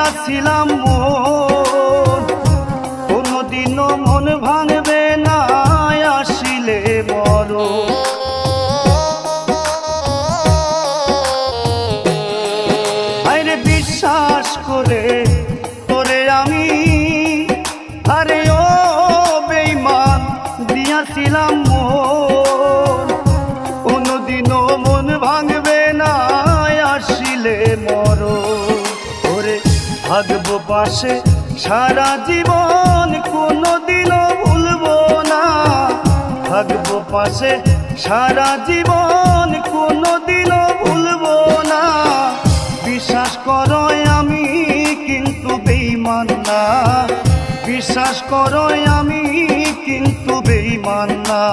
দিয়াছিলাম মন, কোনদিনও মন ভাঙবে না আসিলে মরণ। আরে বিশ্বাস করে তোরে আমি, আরে ও বেঈমান দিয়াছিলাম মন, কোনদিনও মন ভাঙবে না আসিলে মরণ। ওরে থাকবো পাশে সারা জীবন, কোনদিনও ভুলবো না। থাকবো পাশে সারা জীবন, কোনদিনও ভুলবো না। বিশ্বাস করো আমি কিন্তু বেঈমান না, বিশ্বাস করো আমি কিন্তু বেঈমান না।